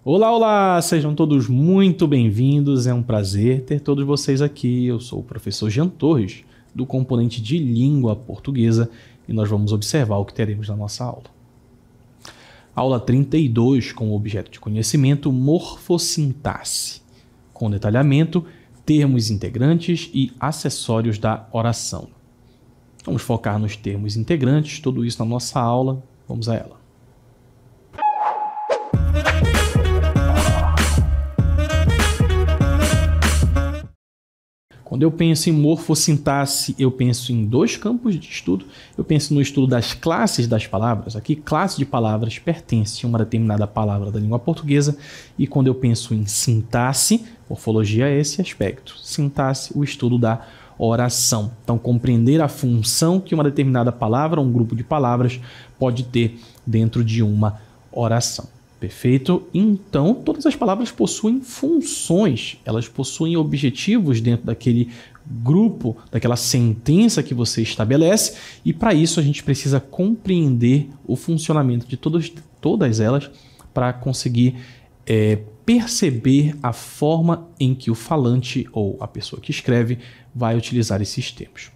Olá, olá! Sejam todos muito bem-vindos. É um prazer ter todos vocês aqui. Eu sou o professor Jean Torres, do componente de língua portuguesa, e nós vamos observar o que teremos na nossa aula. Aula 32, com o objeto de conhecimento morfossintaxe, com detalhamento, termos integrantes e acessórios da oração. Vamos focar nos termos integrantes, tudo isso na nossa aula. Vamos a ela. Quando eu penso em morfossintaxe, eu penso em dois campos de estudo. Eu penso no estudo das classes das palavras. Aqui, classe de palavras pertence a uma determinada palavra da língua portuguesa. E quando eu penso em sintaxe, morfologia é esse aspecto. Sintaxe, o estudo da oração. Então, compreender a função que uma determinada palavra, um grupo de palavras, pode ter dentro de uma oração. Perfeito? Então, todas as palavras possuem funções, elas possuem objetivos dentro daquele grupo, daquela sentença que você estabelece, e para isso a gente precisa compreender o funcionamento de todas elas para conseguir perceber a forma em que o falante ou a pessoa que escreve vai utilizar esses termos.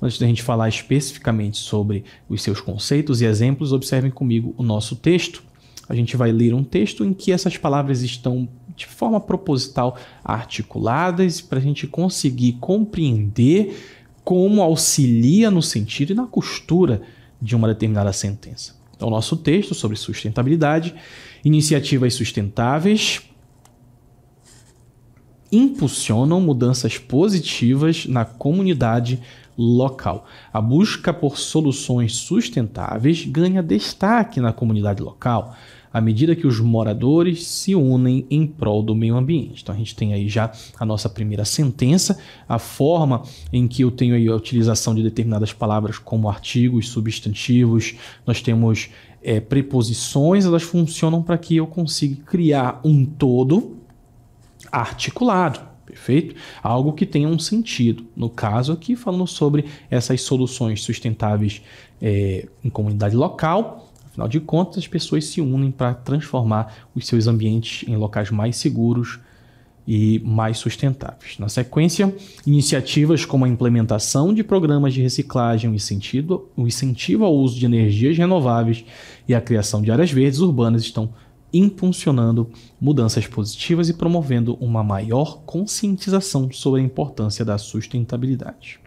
Antes da gente falar especificamente sobre os seus conceitos e exemplos, observem comigo o nosso texto. A gente vai ler um texto em que essas palavras estão de forma proposital articuladas para a gente conseguir compreender como auxilia no sentido e na costura de uma determinada sentença. Então, o nosso texto sobre sustentabilidade, iniciativas sustentáveis impulsionam mudanças positivas na comunidade local. A busca por soluções sustentáveis ganha destaque na comunidade local à medida que os moradores se unem em prol do meio ambiente. Então a gente tem aí já a nossa primeira sentença, a forma em que eu tenho aí a utilização de determinadas palavras como artigos, substantivos, nós temos preposições, elas funcionam para que eu consiga criar um todo articulado. Perfeito? Algo que tenha um sentido. No caso aqui, falando sobre essas soluções sustentáveis em comunidade local. Afinal de contas, as pessoas se unem para transformar os seus ambientes em locais mais seguros e mais sustentáveis. Na sequência, iniciativas como a implementação de programas de reciclagem, o incentivo ao uso de energias renováveis e a criação de áreas verdes urbanas estão impulsionando mudanças positivas e promovendo uma maior conscientização sobre a importância da sustentabilidade.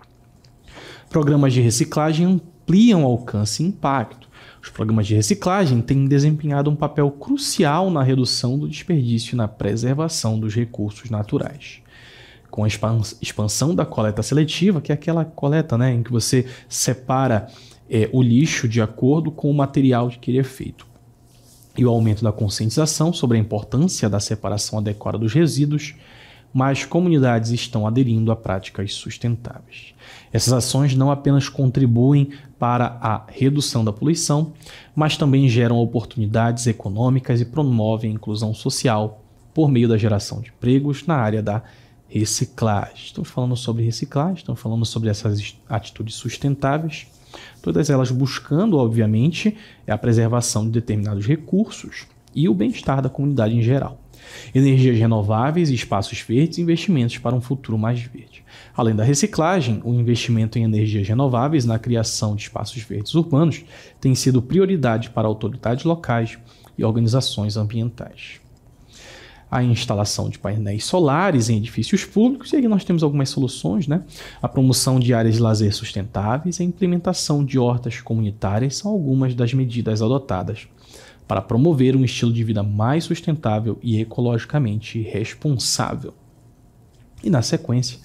Programas de reciclagem ampliam o alcance e impacto. Os programas de reciclagem têm desempenhado um papel crucial na redução do desperdício e na preservação dos recursos naturais. Com a expansão da coleta seletiva, que é aquela coleta, em que você separa o lixo de acordo com o material de que ele é feito, e o aumento da conscientização sobre a importância da separação adequada dos resíduos, mais comunidades estão aderindo a práticas sustentáveis. Essas ações não apenas contribuem para a redução da poluição, mas também geram oportunidades econômicas e promovem a inclusão social por meio da geração de empregos na área da reciclagem. Estamos falando sobre reciclagem, estamos falando sobre essas atitudes sustentáveis, todas elas buscando, obviamente, a preservação de determinados recursos e o bem-estar da comunidade em geral. Energias renováveis e espaços verdes, investimentos para um futuro mais verde. Além da reciclagem, o investimento em energias renováveis na criação de espaços verdes urbanos tem sido prioridade para autoridades locais e organizações ambientais. A instalação de painéis solares em edifícios públicos, e aí nós temos algumas soluções, A promoção de áreas de lazer sustentáveis e a implementação de hortas comunitárias são algumas das medidas adotadas para promover um estilo de vida mais sustentável e ecologicamente responsável. E na sequência,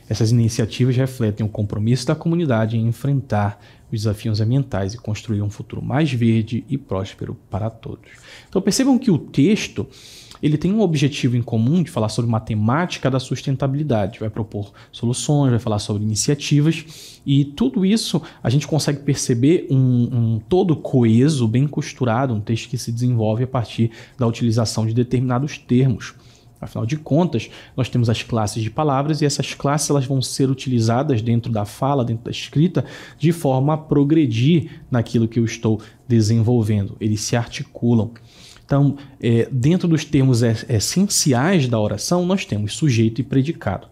essas iniciativas refletem o compromisso da comunidade em enfrentar os desafios ambientais e construir um futuro mais verde e próspero para todos. Então percebam que o texto ele tem um objetivo em comum de falar sobre matemática da sustentabilidade, vai propor soluções, vai falar sobre iniciativas, e tudo isso a gente consegue perceber um todo coeso, bem costurado, um texto que se desenvolve a partir da utilização de determinados termos. Afinal de contas, nós temos as classes de palavras e essas classes elas vão ser utilizadas dentro da fala, dentro da escrita, de forma a progredir naquilo que eu estou desenvolvendo. Eles se articulam. Então, dentro dos termos essenciais da oração, nós temos sujeito e predicado.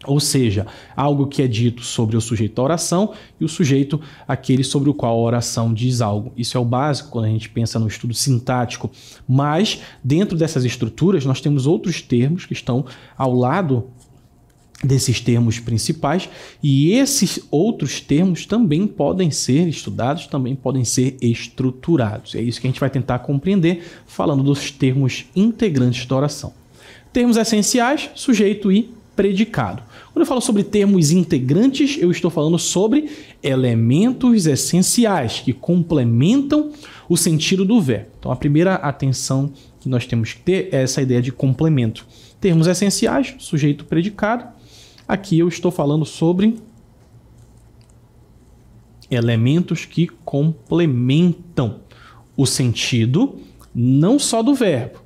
Ou seja, algo que é dito sobre o sujeito da oração e o sujeito, aquele sobre o qual a oração diz algo. Isso é o básico quando a gente pensa no estudo sintático. Mas, dentro dessas estruturas, nós temos outros termos que estão ao lado desses termos principais, e esses outros termos também podem ser estudados, também podem ser estruturados. É isso que a gente vai tentar compreender falando dos termos integrantes da oração. Termos essenciais, sujeito e predicado. Quando eu falo sobre termos integrantes, eu estou falando sobre elementos essenciais que complementam o sentido do verbo. Então, a primeira atenção que nós temos que ter é essa ideia de complemento. Termos essenciais, sujeito, predicado. Aqui eu estou falando sobre elementos que complementam o sentido não só do verbo,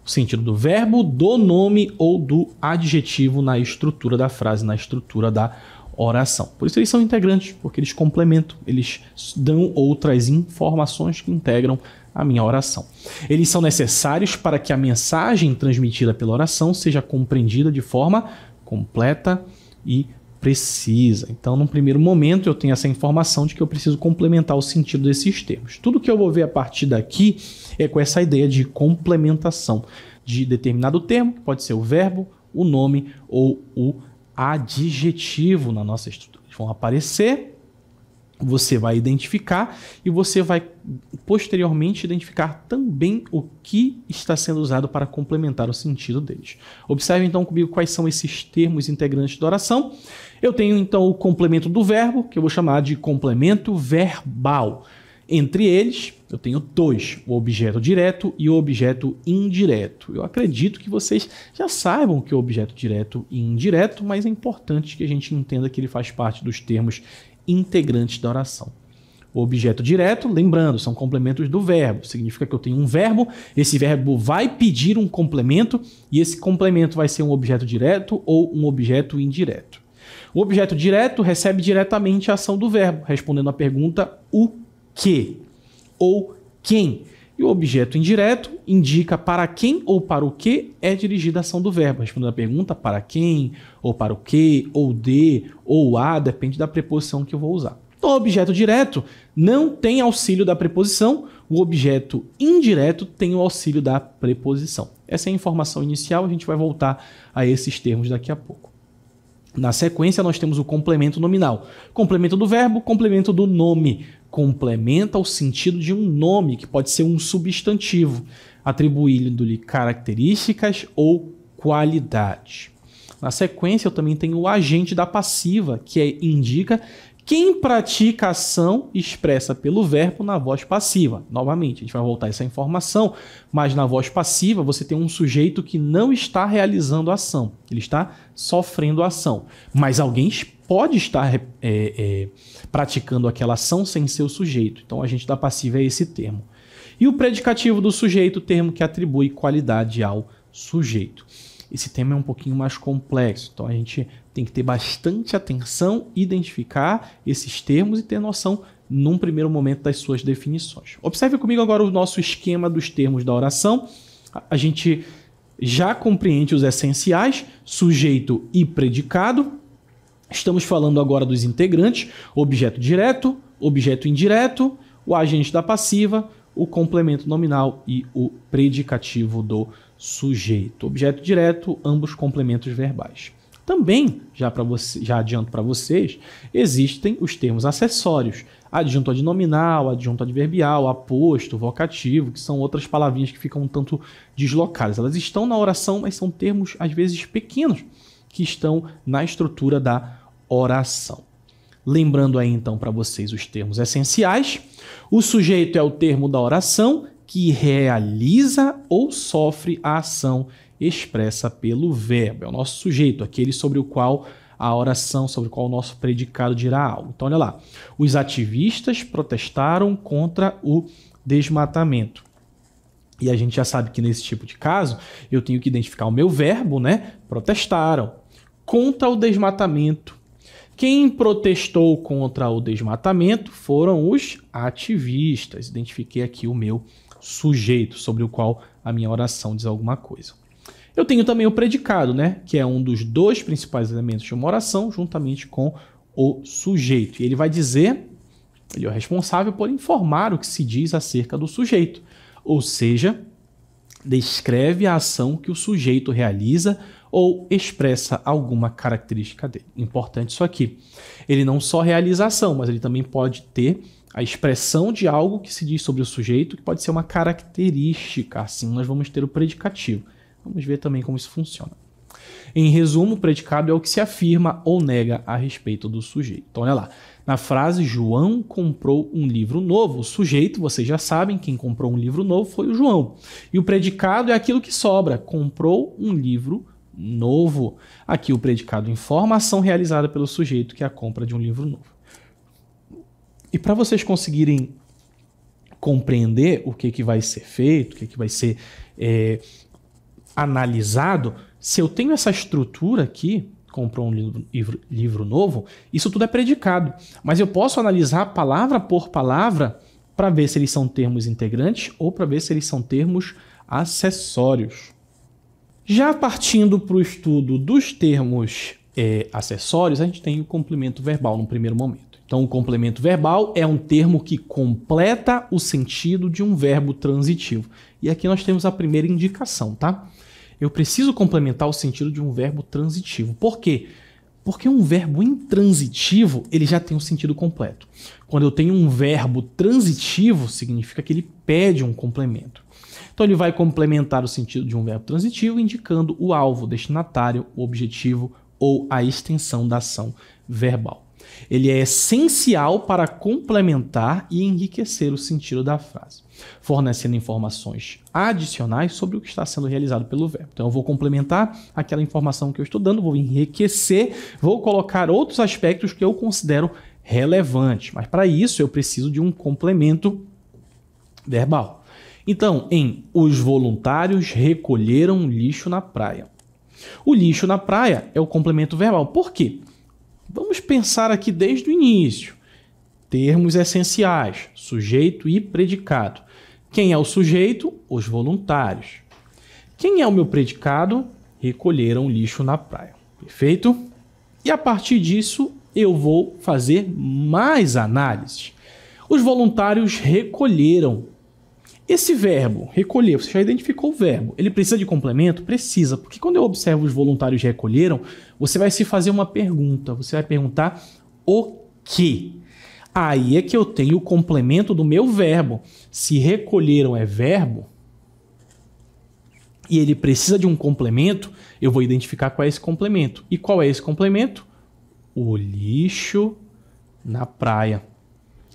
o sentido do verbo, do nome ou do adjetivo na estrutura da frase, na estrutura da oração. Por isso eles são integrantes, porque eles complementam, eles dão outras informações que integram a minha oração. Eles são necessários para que a mensagem transmitida pela oração seja compreendida de forma completa e precisa. Então, num primeiro momento, eu tenho essa informação de que eu preciso complementar o sentido desses termos. Tudo que eu vou ver a partir daqui é com essa ideia de complementação de determinado termo, que pode ser o verbo, o nome ou o adjetivo na nossa estrutura. Eles vão aparecer, você vai identificar e você vai posteriormente identificar também o que está sendo usado para complementar o sentido deles. Observe então comigo quais são esses termos integrantes da oração. Eu tenho então o complemento do verbo, que eu vou chamar de complemento verbal. Entre eles, eu tenho dois, o objeto direto e o objeto indireto. Eu acredito que vocês já saibam o que é o objeto direto e indireto, mas é importante que a gente entenda que ele faz parte dos termos integrantes da oração. O objeto direto, lembrando, são complementos do verbo. Significa que eu tenho um verbo, esse verbo vai pedir um complemento e esse complemento vai ser um objeto direto ou um objeto indireto. O objeto direto recebe diretamente a ação do verbo, respondendo à pergunta o que ou quem. E o objeto indireto indica para quem ou para o que é dirigida a ação do verbo, respondendo a pergunta para quem, ou para o que, ou de, ou a, depende da preposição que eu vou usar. Então, o objeto direto não tem auxílio da preposição, o objeto indireto tem o auxílio da preposição. Essa é a informação inicial, a gente vai voltar a esses termos daqui a pouco. Na sequência, nós temos o complemento nominal. Complemento do verbo, complemento do nome. Complementa o sentido de um nome, que pode ser um substantivo, atribuindo-lhe características ou qualidades. Na sequência, eu também tenho o agente da passiva, que indica quem pratica a ação expressa pelo verbo na voz passiva. Novamente, a gente vai voltar a essa informação, mas na voz passiva você tem um sujeito que não está realizando a ação, ele está sofrendo a ação, mas alguém pode estar praticando aquela ação sem ser o sujeito. Então, o agente da passiva é esse termo. E o predicativo do sujeito, o termo que atribui qualidade ao sujeito. Esse tema é um pouquinho mais complexo, então a gente tem que ter bastante atenção, identificar esses termos e ter noção, num primeiro momento, das suas definições. Observe comigo agora o nosso esquema dos termos da oração. A gente já compreende os essenciais, sujeito e predicado. Estamos falando agora dos integrantes, objeto direto, objeto indireto, o agente da passiva, o complemento nominal e o predicativo do sujeito. Objeto direto, ambos complementos verbais. Também, já adianto para vocês, existem os termos acessórios. Adjunto adnominal, adjunto adverbial, aposto, vocativo, que são outras palavrinhas que ficam um tanto deslocadas. Elas estão na oração, mas são termos, às vezes, pequenos, que estão na estrutura da oração. Lembrando aí, então, para vocês os termos essenciais. O sujeito é o termo da oração que realiza ou sofre a ação expressa pelo verbo. É o nosso sujeito, aquele sobre o qual a oração, sobre o qual o nosso predicado dirá algo. Então, olha lá. Os ativistas protestaram contra o desmatamento. E a gente já sabe que nesse tipo de caso, eu tenho que identificar o meu verbo, né? Protestaram contra o desmatamento. Quem protestou contra o desmatamento foram os ativistas. Identifiquei aqui o meu sujeito sobre o qual a minha oração diz alguma coisa. Eu tenho também o predicado, né? Que é um dos dois principais elementos de uma oração, juntamente com o sujeito. E ele vai dizer, ele é o responsável por informar o que se diz acerca do sujeito. Ou seja, descreve a ação que o sujeito realiza ou expressa alguma característica dele. Importante isso aqui. Ele não só realiza a ação, mas ele também pode ter a expressão de algo que se diz sobre o sujeito, que pode ser uma característica. Assim, nós vamos ter o predicativo. Vamos ver também como isso funciona. Em resumo, o predicado é o que se afirma ou nega a respeito do sujeito. Então, olha lá. Na frase, João comprou um livro novo. O sujeito, vocês já sabem, quem comprou um livro novo foi o João. E o predicado é aquilo que sobra. Comprou um livro novo. Aqui o predicado informa a ação realizada pelo sujeito, que é a compra de um livro novo. E para vocês conseguirem compreender o que vai ser feito, o que vai ser analisado, se eu tenho essa estrutura aqui, comprou um livro novo, isso tudo é predicado. Mas eu posso analisar palavra por palavra para ver se eles são termos integrantes ou para ver se eles são termos acessórios. Já partindo para o estudo dos termos acessórios, a gente tem o complemento verbal no primeiro momento. Então, o complemento verbal é um termo que completa o sentido de um verbo transitivo. E aqui nós temos a primeira indicação, tá? Eu preciso complementar o sentido de um verbo transitivo. Por quê? Porque um verbo intransitivo, ele já tem um sentido completo. Quando eu tenho um verbo transitivo, significa que ele pede um complemento. Então, ele vai complementar o sentido de um verbo transitivo, indicando o alvo, o destinatário, o objetivo ou a extensão da ação verbal. Ele é essencial para complementar e enriquecer o sentido da frase, fornecendo informações adicionais sobre o que está sendo realizado pelo verbo. Então, eu vou complementar aquela informação que eu estou dando, vou enriquecer, vou colocar outros aspectos que eu considero relevantes. Mas, para isso, eu preciso de um complemento verbal. Então, os voluntários recolheram lixo na praia. O lixo na praia é o complemento verbal. Por quê? Vamos pensar aqui desde o início. Termos essenciais, sujeito e predicado. Quem é o sujeito? Os voluntários. Quem é o meu predicado? Recolheram lixo na praia. Perfeito? E a partir disso, eu vou fazer mais análises. Os voluntários recolheram. Esse verbo, recolher, você já identificou o verbo. Ele precisa de complemento? Precisa, porque quando eu observo os voluntários recolheram, você vai se fazer uma pergunta. Você vai perguntar o quê? Aí é que eu tenho o complemento do meu verbo. Se recolheram é verbo, e ele precisa de um complemento, eu vou identificar qual é esse complemento. E qual é esse complemento? O lixo na praia.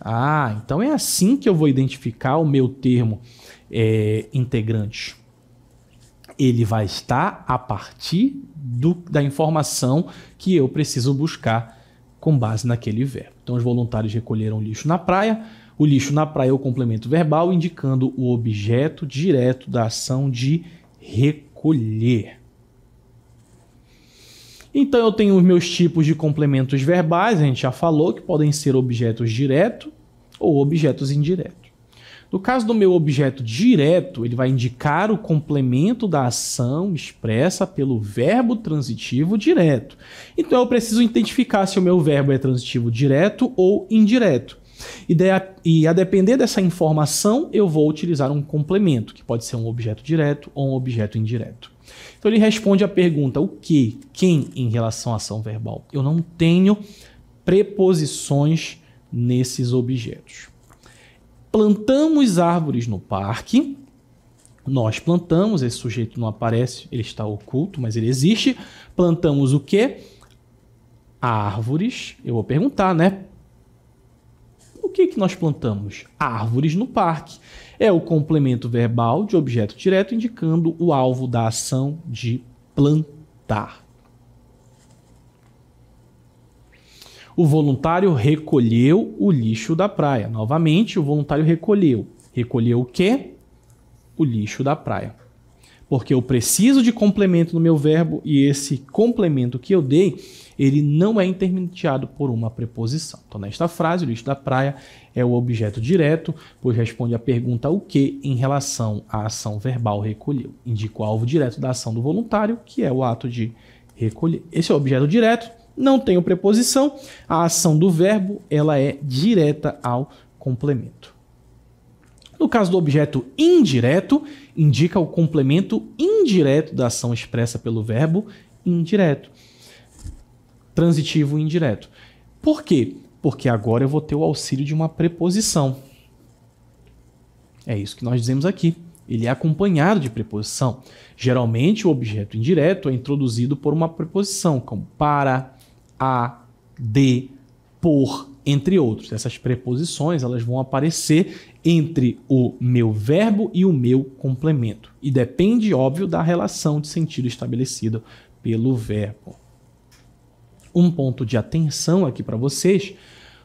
Ah, então é assim que eu vou identificar o meu termo integrante. Ele vai estar a partir da informação que eu preciso buscar com base naquele verbo. Então, os voluntários recolheram lixo na praia. O lixo na praia é o complemento verbal, indicando o objeto direto da ação de recolher. Então, eu tenho os meus tipos de complementos verbais, a gente já falou, que podem ser objetos diretos ou objetos indiretos. No caso do meu objeto direto, ele vai indicar o complemento da ação expressa pelo verbo transitivo direto. Então, eu preciso identificar se o meu verbo é transitivo direto ou indireto. E a depender dessa informação, eu vou utilizar um complemento, que pode ser um objeto direto ou um objeto indireto. Então, ele responde a pergunta, o que, quem em relação à ação verbal? Eu não tenho preposições nesses objetos. Plantamos árvores no parque. Nós plantamos, esse sujeito não aparece, ele está oculto, mas ele existe. Plantamos o quê? Árvores. Eu vou perguntar, né? O que nós plantamos? Árvores no parque. É o complemento verbal de objeto direto indicando o alvo da ação de plantar. O voluntário recolheu o lixo da praia. Novamente, o voluntário recolheu. Recolheu o quê? O lixo da praia. porque eu preciso de complemento no meu verbo e esse complemento que eu dei, ele não é intermediado por uma preposição. Então, nesta frase, o lixo da praia é o objeto direto, pois responde à pergunta o que em relação à ação verbal recolheu. Indica o alvo direto da ação do voluntário, que é o ato de recolher. Esse é o objeto direto, não tem preposição, a ação do verbo ela é direta ao complemento. No caso do objeto indireto, indica o complemento indireto da ação expressa pelo verbo indireto. Transitivo indireto. Por quê? Porque agora eu vou ter o auxílio de uma preposição. É isso que nós dizemos aqui. Ele é acompanhado de preposição. Geralmente, o objeto indireto é introduzido por uma preposição, como para, a, de, por, entre outros. Essas preposições elas vão aparecer entre o meu verbo e o meu complemento. E depende, óbvio, da relação de sentido estabelecida pelo verbo. Um ponto de atenção aqui para vocês: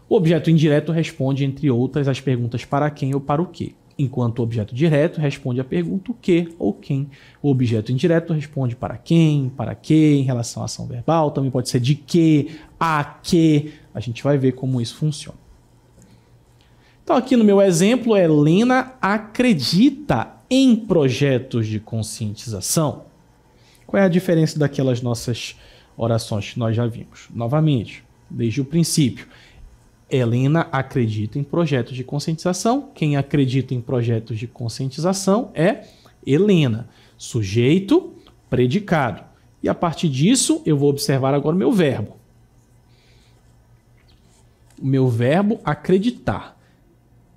o objeto indireto responde, entre outras, as perguntas para quem ou para o que, enquanto o objeto direto responde a pergunta o que ou quem. O objeto indireto responde para quem, para que, em relação à ação verbal, também pode ser de que, a que. A gente vai ver como isso funciona. Então, aqui no meu exemplo, Helena acredita em projetos de conscientização. Qual é a diferença daquelas nossas orações que nós já vimos? Novamente, desde o princípio, Helena acredita em projetos de conscientização. Quem acredita em projetos de conscientização é Helena. Sujeito, predicado. E a partir disso, eu vou observar agora o meu verbo. O meu verbo acreditar.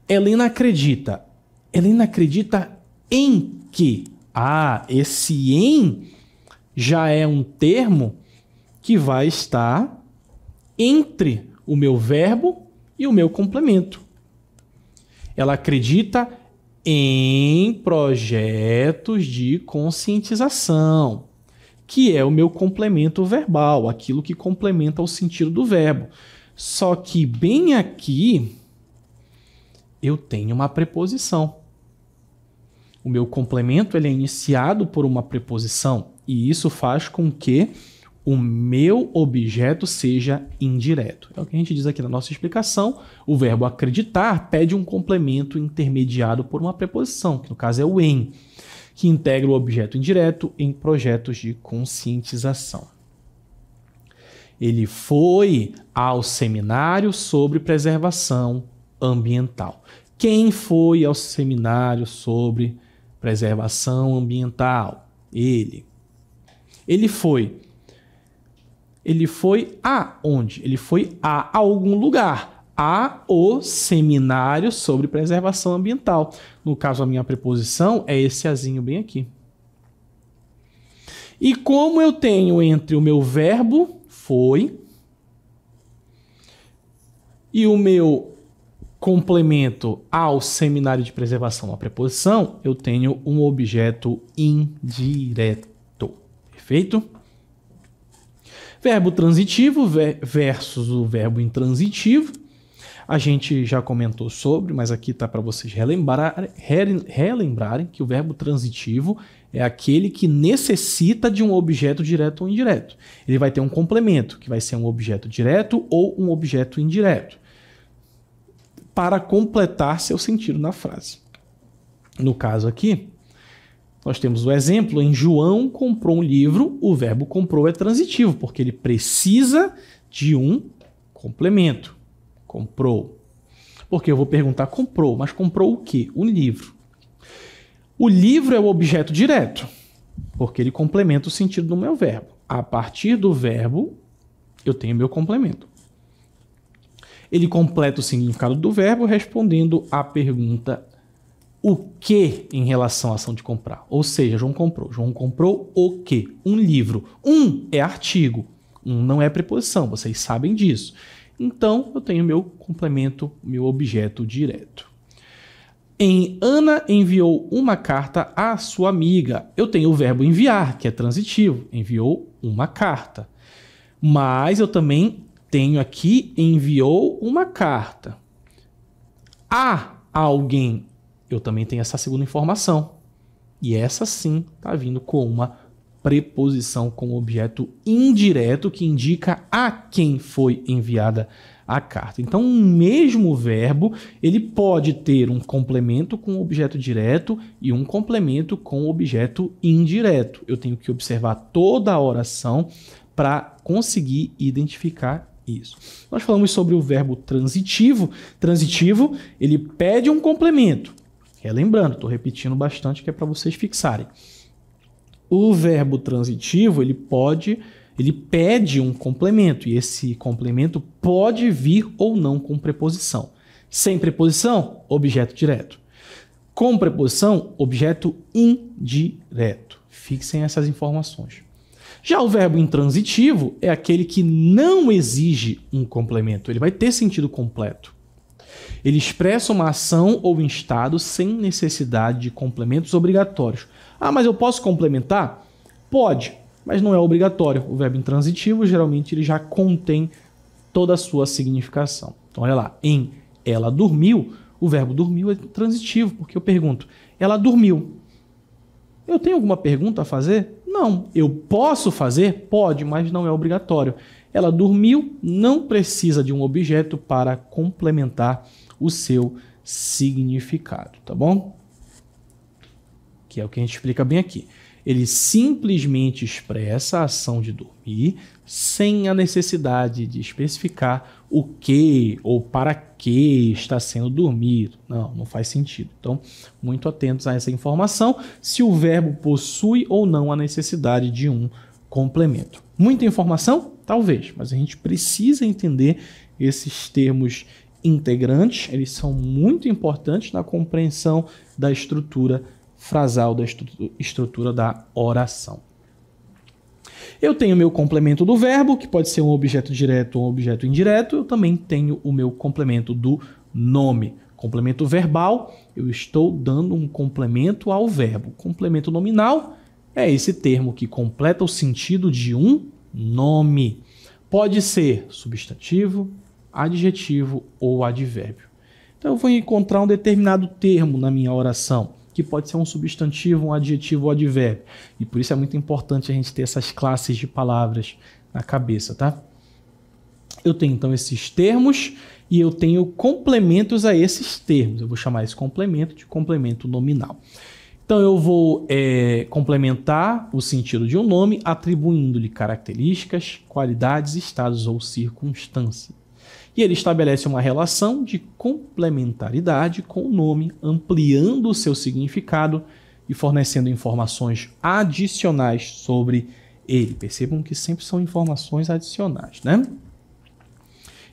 Helena acredita. Helena acredita em que? Ah, esse em já é um termo que vai estar entre o meu verbo e o meu complemento. Ela acredita em projetos de conscientização, que é o meu complemento verbal, aquilo que complementa o sentido do verbo. Só que bem aqui eu tenho uma preposição. O meu complemento ele é iniciado por uma preposição e isso faz com que o meu objeto seja indireto. É o que a gente diz aqui na nossa explicação. O verbo acreditar pede um complemento intermediado por uma preposição, que no caso é o em, que integra o objeto indireto em projetos de conscientização. Ele foi ao seminário sobre preservação ambiental. Quem foi ao seminário sobre preservação ambiental? Ele. Ele foi aonde? Ele foi a algum lugar. A o seminário sobre preservação ambiental. No caso, a minha preposição é esse azinho bem aqui. E como eu tenho entre o meu verbo, foi, e o meu complemento ao seminário de preservação, uma preposição, eu tenho um objeto indireto. Perfeito? Verbo transitivo versus o verbo intransitivo. A gente já comentou sobre, mas aqui está para vocês relembrarem que o verbo transitivo é aquele que necessita de um objeto direto ou indireto. Ele vai ter um complemento, que vai ser um objeto direto ou um objeto indireto, para completar seu sentido na frase. No caso aqui, nós temos o exemplo em João comprou um livro. O verbo comprou é transitivo, porque ele precisa de um complemento. Comprou. Porque eu vou perguntar comprou, mas comprou o quê? Um livro. O livro é o objeto direto, porque ele complementa o sentido do meu verbo. A partir do verbo, eu tenho meu complemento. Ele completa o significado do verbo respondendo à pergunta o que em relação à ação de comprar. Ou seja, João comprou. João comprou o quê? Um livro. Um é artigo. Um não é preposição. Vocês sabem disso. Então, eu tenho meu complemento, meu objeto direto. Ana enviou uma carta à sua amiga. Eu tenho o verbo enviar, que é transitivo. Enviou uma carta. Mas eu também tenho aqui enviou uma carta. A alguém. Eu também tenho essa segunda informação. E essa sim está vindo com uma preposição com objeto indireto que indica a quem foi enviada a carta. Então, um mesmo verbo, ele pode ter um complemento com objeto direto e um complemento com objeto indireto. Eu tenho que observar toda a oração para conseguir identificar isso. Nós falamos sobre o verbo transitivo. Transitivo, ele pede um complemento. Lembrando, estou repetindo bastante que é para vocês fixarem. O verbo transitivo, ele pede um complemento, e esse complemento pode vir ou não com preposição. Sem preposição, objeto direto. Com preposição, objeto indireto. Fixem essas informações. Já o verbo intransitivo é aquele que não exige um complemento, ele vai ter sentido completo. Ele expressa uma ação ou um estado sem necessidade de complementos obrigatórios. Ah, mas eu posso complementar? Pode, mas não é obrigatório. O verbo intransitivo, geralmente, ele já contém toda a sua significação. Então, olha lá, em ela dormiu, o verbo dormiu é transitivo, porque eu pergunto, ela dormiu. Eu tenho alguma pergunta a fazer? Não. Eu posso fazer? Pode, mas não é obrigatório. Ela dormiu, não precisa de um objeto para complementar o seu significado, tá bom? Que é o que a gente explica bem aqui. Ele simplesmente expressa a ação de dormir sem a necessidade de especificar o que ou para que está sendo dormido. Não faz sentido. Então, muito atentos a essa informação, se o verbo possui ou não a necessidade de um complemento. Muita informação? Talvez, mas a gente precisa entender esses termos integrantes, eles são muito importantes na compreensão da estrutura frasal, da estrutura da oração. Eu tenho o meu complemento do verbo, que pode ser um objeto direto ou um objeto indireto. Eu também tenho o meu complemento do nome. Complemento verbal, eu estou dando um complemento ao verbo. Complemento nominal é esse termo que completa o sentido de um nome. Pode ser substantivo, adjetivo ou advérbio. Então eu vou encontrar um determinado termo na minha oração, que pode ser um substantivo, um adjetivo ou advérbio. E por isso é muito importante a gente ter essas classes de palavras na cabeça, tá? Eu tenho então esses termos e eu tenho complementos a esses termos. Eu vou chamar esse complemento de complemento nominal. Então eu vou complementar o sentido de um nome atribuindo-lhe características, qualidades, estados ou circunstâncias. E ele estabelece uma relação de complementaridade com o nome, ampliando o seu significado e fornecendo informações adicionais sobre ele. Percebam que sempre são informações adicionais, né?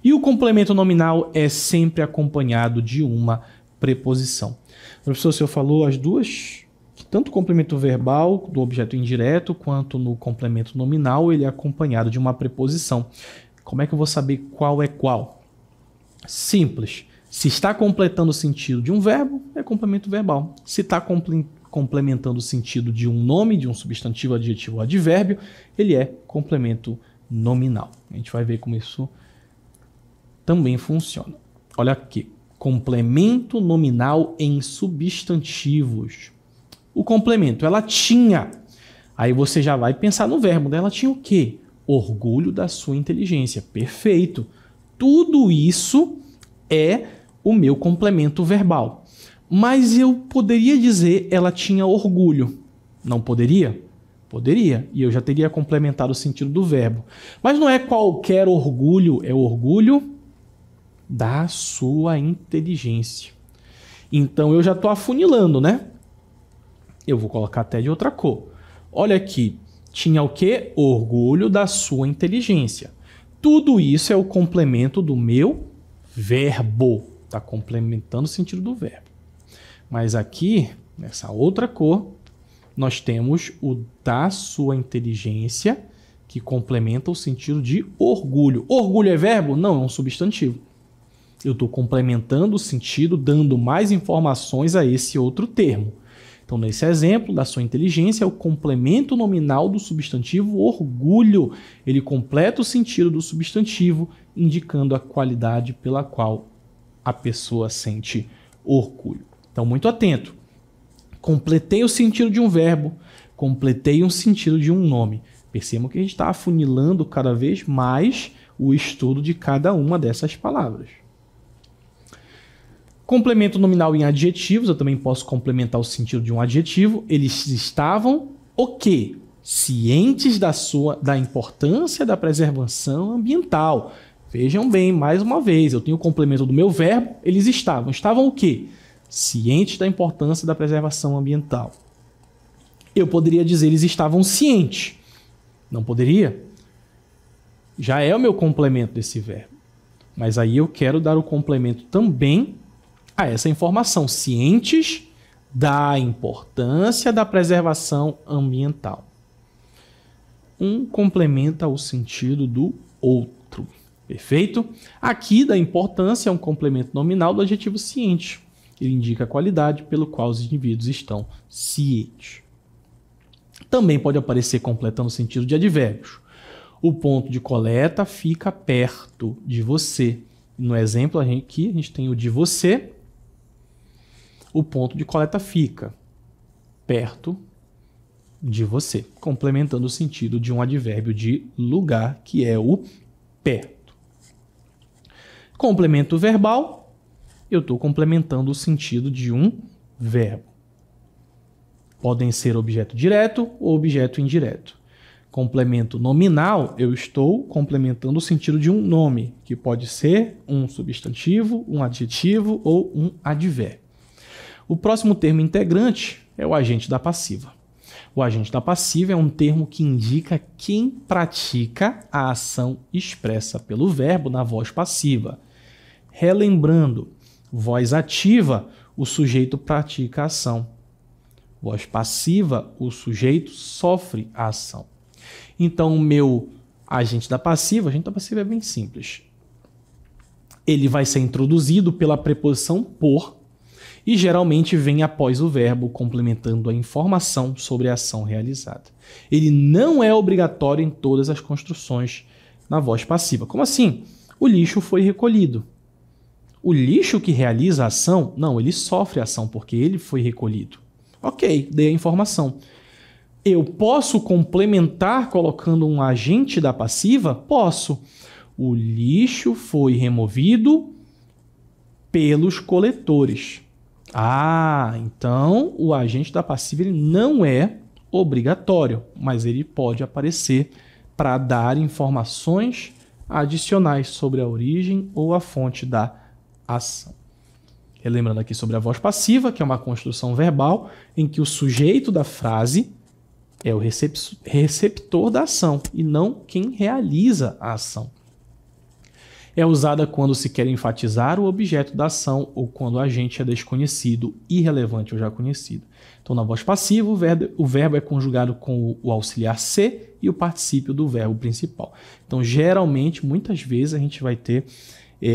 E o complemento nominal é sempre acompanhado de uma preposição. O professor, o senhor falou as duas, que tanto o complemento verbal do objeto indireto quanto no complemento nominal ele é acompanhado de uma preposição. Como é que eu vou saber qual é qual? Simples. Se está completando o sentido de um verbo, é complemento verbal. Se está complementando o sentido de um nome, de um substantivo, adjetivo ou advérbio, ele é complemento nominal. A gente vai ver como isso também funciona. Olha aqui. Complemento nominal em substantivos. O complemento, ela tinha. Aí você já vai pensar no verbo dela. Ela tinha o quê? Orgulho da sua inteligência. Perfeito. Tudo isso é o meu complemento verbal. Mas eu poderia dizer ela tinha orgulho. Não poderia? Poderia. E eu já teria complementado o sentido do verbo. Mas não é qualquer orgulho, é orgulho da sua inteligência. Então eu já estou afunilando, né? Eu vou colocar até de outra cor. Olha aqui. Tinha o quê? Orgulho da sua inteligência. Tudo isso é o complemento do meu verbo. Está complementando o sentido do verbo. Mas aqui, nessa outra cor, nós temos o da sua inteligência, que complementa o sentido de orgulho. Orgulho é verbo? Não, é um substantivo. Eu estou complementando o sentido, dando mais informações a esse outro termo. Então, nesse exemplo, da sua inteligência é o complemento nominal do substantivo orgulho. Ele completa o sentido do substantivo, indicando a qualidade pela qual a pessoa sente orgulho. Então, muito atento. Completei o sentido de um verbo, completei um sentido de um nome. Percebam que a gente está afunilando cada vez mais o estudo de cada uma dessas palavras. Complemento nominal em adjetivos, eu também posso complementar o sentido de um adjetivo. Eles estavam o quê? Cientes da importância da preservação ambiental. Vejam bem, mais uma vez, eu tenho o complemento do meu verbo, eles estavam. Estavam o quê? Cientes da importância da preservação ambiental. Eu poderia dizer eles estavam cientes. Não poderia? Já é o meu complemento desse verbo. Mas aí eu quero dar o complemento também a essa informação. Cientes da importância da preservação ambiental. Um complementa o sentido do outro. Perfeito? Aqui, da importância, é um complemento nominal do adjetivo ciente. Ele indica a qualidade pelo qual os indivíduos estão cientes. Também pode aparecer completando o sentido de advérbios. O ponto de coleta fica perto de você. No exemplo aqui, a gente tem o de você. O ponto de coleta fica perto de você, complementando o sentido de um advérbio de lugar, que é o perto. Complemento verbal, eu estou complementando o sentido de um verbo. Podem ser objeto direto ou objeto indireto. Complemento nominal, eu estou complementando o sentido de um nome, que pode ser um substantivo, um adjetivo ou um advérbio. O próximo termo integrante é o agente da passiva. O agente da passiva é um termo que indica quem pratica a ação expressa pelo verbo na voz passiva. Relembrando, voz ativa, o sujeito pratica a ação. Voz passiva, o sujeito sofre a ação. Então, o meu agente da passiva é bem simples. Ele vai ser introduzido pela preposição por e geralmente vem após o verbo, complementando a informação sobre a ação realizada. Ele não é obrigatório em todas as construções na voz passiva. Como assim? O lixo foi recolhido. O lixo que realiza a ação, não, ele sofre a ação porque ele foi recolhido. Ok, dei a informação. Eu posso complementar colocando um agente da passiva? Posso. O lixo foi removido pelos coletores. Ah, então o agente da passiva ele não é obrigatório, mas ele pode aparecer para dar informações adicionais sobre a origem ou a fonte da ação. Relembrando aqui sobre a voz passiva, que é uma construção verbal em que o sujeito da frase é o receptor da ação e não quem realiza a ação. É usada quando se quer enfatizar o objeto da ação ou quando o agente é desconhecido, irrelevante ou já conhecido. Então, na voz passiva, o verbo é conjugado com o auxiliar ser e o particípio do verbo principal. Então, geralmente, muitas vezes, a gente vai ter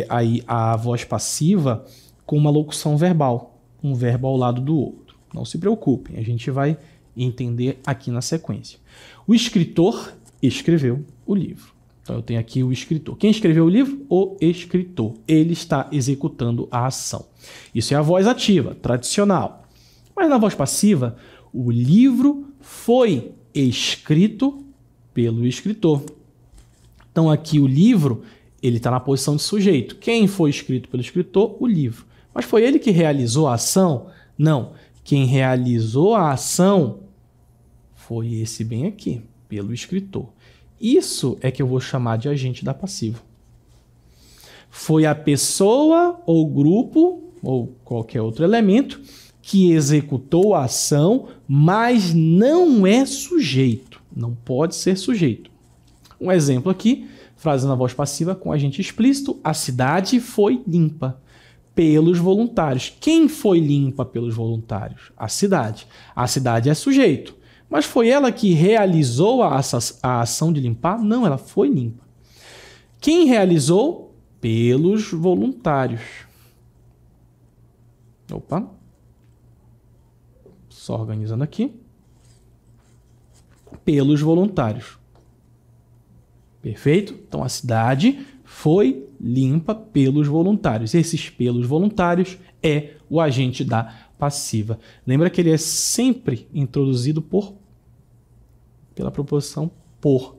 aí a voz passiva com uma locução verbal, um verbo ao lado do outro. Não se preocupem, a gente vai entender aqui na sequência. O escritor escreveu o livro. Então, eu tenho aqui o escritor. Quem escreveu o livro? O escritor. Ele está executando a ação. Isso é a voz ativa, tradicional. Mas na voz passiva, o livro foi escrito pelo escritor. Então, aqui o livro, ele está na posição de sujeito. Quem foi escrito pelo escritor? O livro. Mas foi ele que realizou a ação? Não. Quem realizou a ação foi esse bem aqui, pelo escritor. Isso é que eu vou chamar de agente da passiva. Foi a pessoa ou grupo ou qualquer outro elemento que executou a ação, mas não é sujeito. Não pode ser sujeito. Um exemplo aqui, frase na voz passiva com agente explícito: a cidade foi limpa pelos voluntários. Quem foi limpa pelos voluntários? A cidade. A cidade é sujeito. Mas foi ela que realizou a ação de limpar? Não, ela foi limpa. Quem realizou? Pelos voluntários. Opa. Só organizando aqui. Pelos voluntários. Perfeito? Então a cidade foi limpa pelos voluntários. Esses pelos voluntários é o agente da passiva. Lembra que ele é sempre introduzido pela proposição por.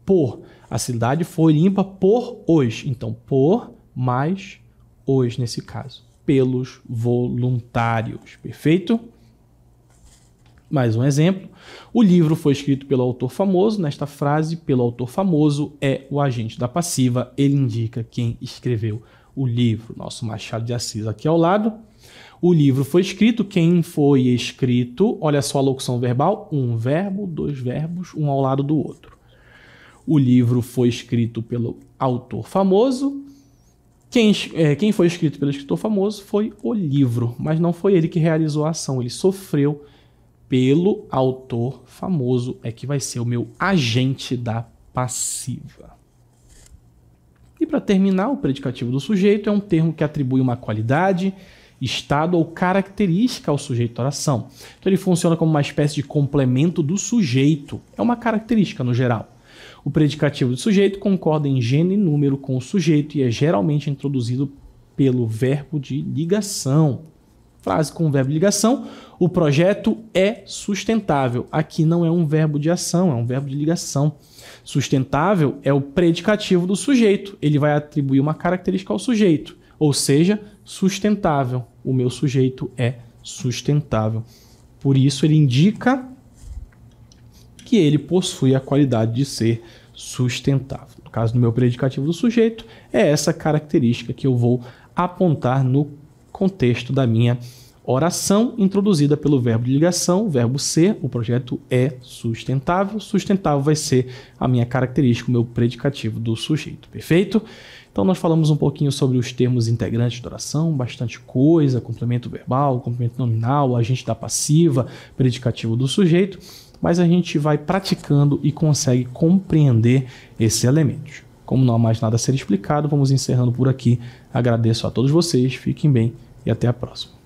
Por. A cidade foi limpa por hoje. Então, por mais hoje, nesse caso. Pelos voluntários. Perfeito? Mais um exemplo. O livro foi escrito pelo autor famoso. Nesta frase, pelo autor famoso é o agente da passiva. Ele indica quem escreveu o livro. Nosso Machado de Assis aqui ao lado. O livro foi escrito. Quem foi escrito? Olha só a locução verbal. Um verbo, dois verbos, um ao lado do outro. O livro foi escrito pelo autor famoso. Quem foi escrito pelo escritor famoso foi o livro, mas não foi ele que realizou a ação. Ele sofreu pelo autor famoso, é que vai ser o meu agente da passiva. E para terminar, o predicativo do sujeito é um termo que atribui uma qualidade, estado ou característica ao sujeito da oração. Então ele funciona como uma espécie de complemento do sujeito. É uma característica no geral. O predicativo do sujeito concorda em gênero e número com o sujeito e é geralmente introduzido pelo verbo de ligação. Frase com verbo de ligação. O projeto é sustentável. Aqui não é um verbo de ação, é um verbo de ligação. Sustentável é o predicativo do sujeito. Ele vai atribuir uma característica ao sujeito. Ou seja, sustentável. O meu sujeito é sustentável. Por isso ele indica que ele possui a qualidade de ser sustentável. No caso do meu predicativo do sujeito, é essa característica que eu vou apontar no contexto da minha oração, introduzida pelo verbo de ligação, o verbo ser. O projeto é sustentável. Sustentável vai ser a minha característica, o meu predicativo do sujeito. Perfeito? Então nós falamos um pouquinho sobre os termos integrantes da oração, bastante coisa, complemento verbal, complemento nominal, agente da passiva, predicativo do sujeito, mas a gente vai praticando e consegue compreender esses elementos. Como não há mais nada a ser explicado, vamos encerrando por aqui. Agradeço a todos vocês, fiquem bem e até a próxima.